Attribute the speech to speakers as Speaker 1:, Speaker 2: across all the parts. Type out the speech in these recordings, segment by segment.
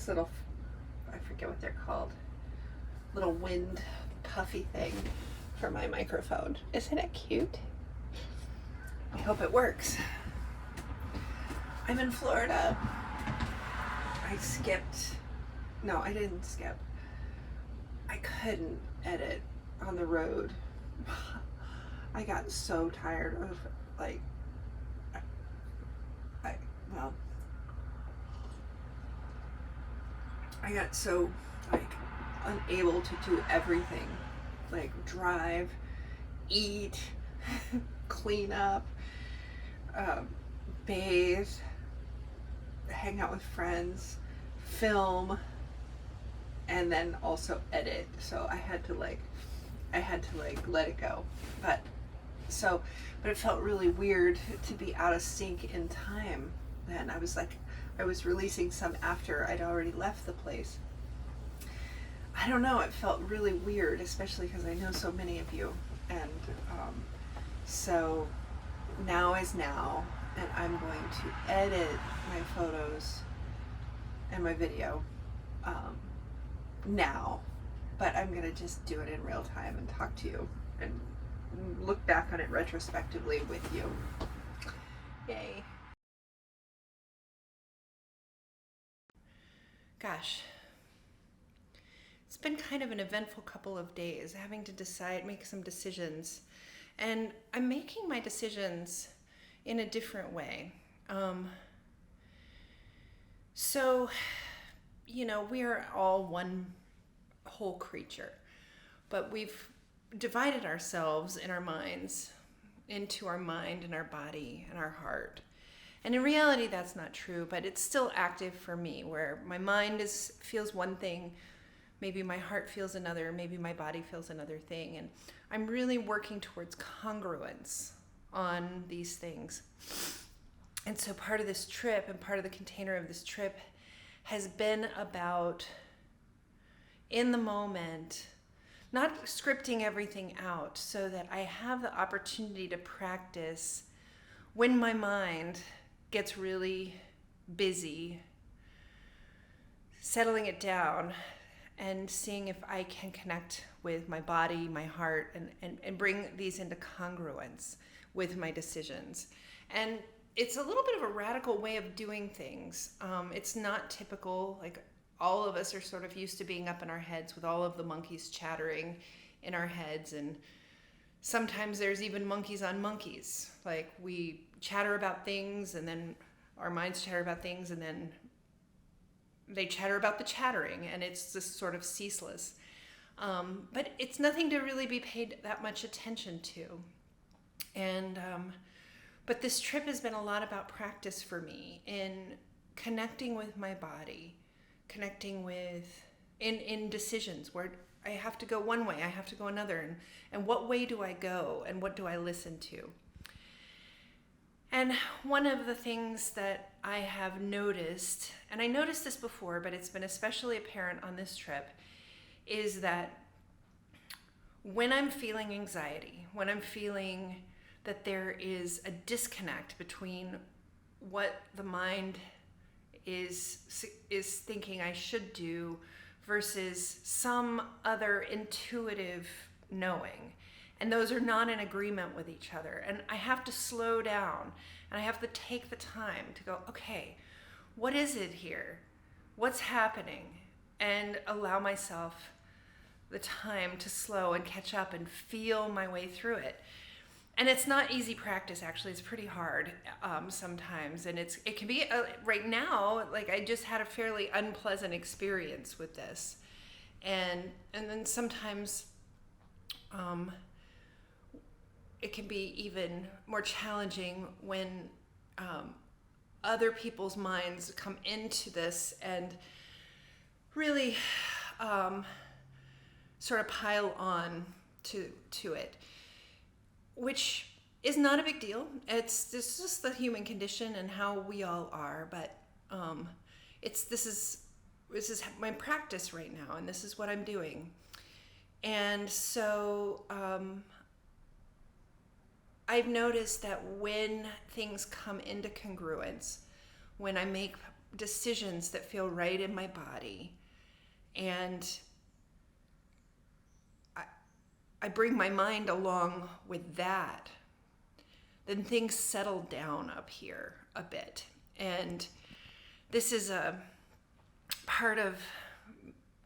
Speaker 1: this little, I forget what they're called, little wind puffy thing for my microphone. Isn't it cute? I hope it works. I'm in Florida. I didn't skip. I couldn't edit on the road. I got so tired of like, I got so like unable to do everything, like drive, eat, clean up, bathe, hang out with friends, film, and then also edit. So I had to let it go. But it felt really weird to be out of sync in time. Then I was releasing some after I'd already left the place. I don't know, it felt really weird, especially because I know so many of you. And so now is now, and I'm going to edit my photos and my video now, but I'm going to just do it in real time and talk to you and look back on it retrospectively with you. Yay. Gosh, it's been kind of an eventful couple of days, having to make some decisions. And I'm making my decisions in a different way. So, we are all one whole creature, but we've divided ourselves in our minds into our mind and our body and our heart. And in reality, that's not true, but it's still active for me, where my mind feels one thing, maybe my heart feels another, maybe my body feels another thing. And I'm really working towards congruence on these things. And so part of this trip and part of the container of this trip has been about, in the moment, not scripting everything out, so that I have the opportunity to practice when my mind gets really busy, settling it down and seeing if I can connect with my body, my heart, and bring these into congruence with my decisions. And it's a little bit of a radical way of doing things. It's not typical. Like, all of us are sort of used to being up in our heads with all of the monkeys chattering in our heads, and sometimes there's even monkeys on monkeys. Like, we chatter about things, and then our minds chatter about things, and then they chatter about the chattering, and it's just sort of ceaseless. But it's nothing to really be paid that much attention to. And but this trip has been a lot about practice for me in connecting with my body, connecting with in decisions where I have to go one way, I have to go another, and what way do I go, and what do I listen to? And one of the things that I have noticed, and I noticed this before, but it's been especially apparent on this trip, is that when I'm feeling anxiety, when I'm feeling that there is a disconnect between what the mind is thinking I should do versus some other intuitive knowing, and those are not in agreement with each other, and I have to slow down and I have to take the time to go, okay, what is it here? What's happening? And allow myself the time to slow and catch up and feel my way through it. And it's not easy practice, actually. It's pretty hard sometimes. And it can be, right now, like, I just had a fairly unpleasant experience with this. And then sometimes it can be even more challenging when other people's minds come into this and really sort of pile on to it, which is not a big deal. It's just the human condition and how we all are. But this is my practice right now, and this is what I'm doing. And so I've noticed that when things come into congruence, when I make decisions that feel right in my body, and I bring my mind along with that, then things settle down up here a bit. And this is a part of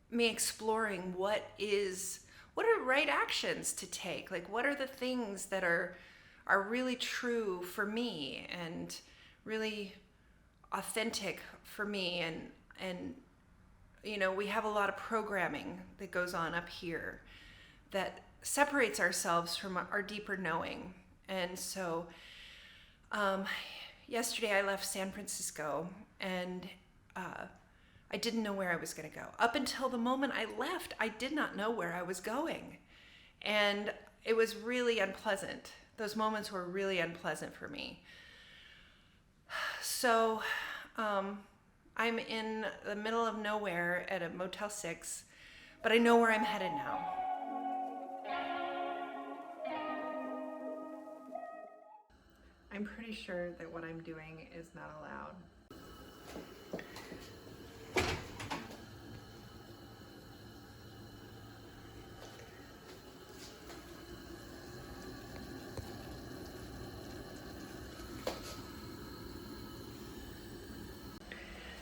Speaker 1: me exploring what are right actions to take? Like, what are the things that are really true for me and really authentic for me? And you know, we have a lot of programming that goes on up here that separates ourselves from our deeper knowing. And so yesterday I left San Francisco, and I didn't know where I was going to go. Up until the moment I left, I did not know where I was going. And it was really unpleasant. Those moments were really unpleasant for me. So I'm in the middle of nowhere at a Motel 6, but I know where I'm headed now. I'm pretty sure that what I'm doing is not allowed.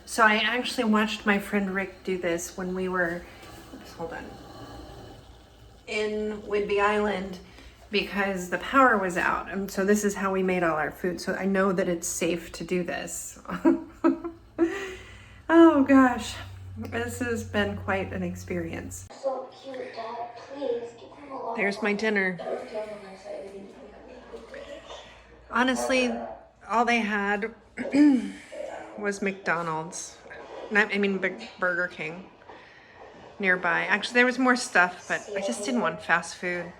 Speaker 1: So I actually watched my friend Rick do this when we were, in Whidbey Island, because the power was out. And so this is how we made all our food. So I know that it's safe to do this. Oh gosh, this has been quite an experience.
Speaker 2: So cute, Dad. Please give him a lot.
Speaker 1: There's my dinner. Honestly, all they had was McDonald's. Burger King nearby. Actually, there was more stuff, but I just didn't want fast food.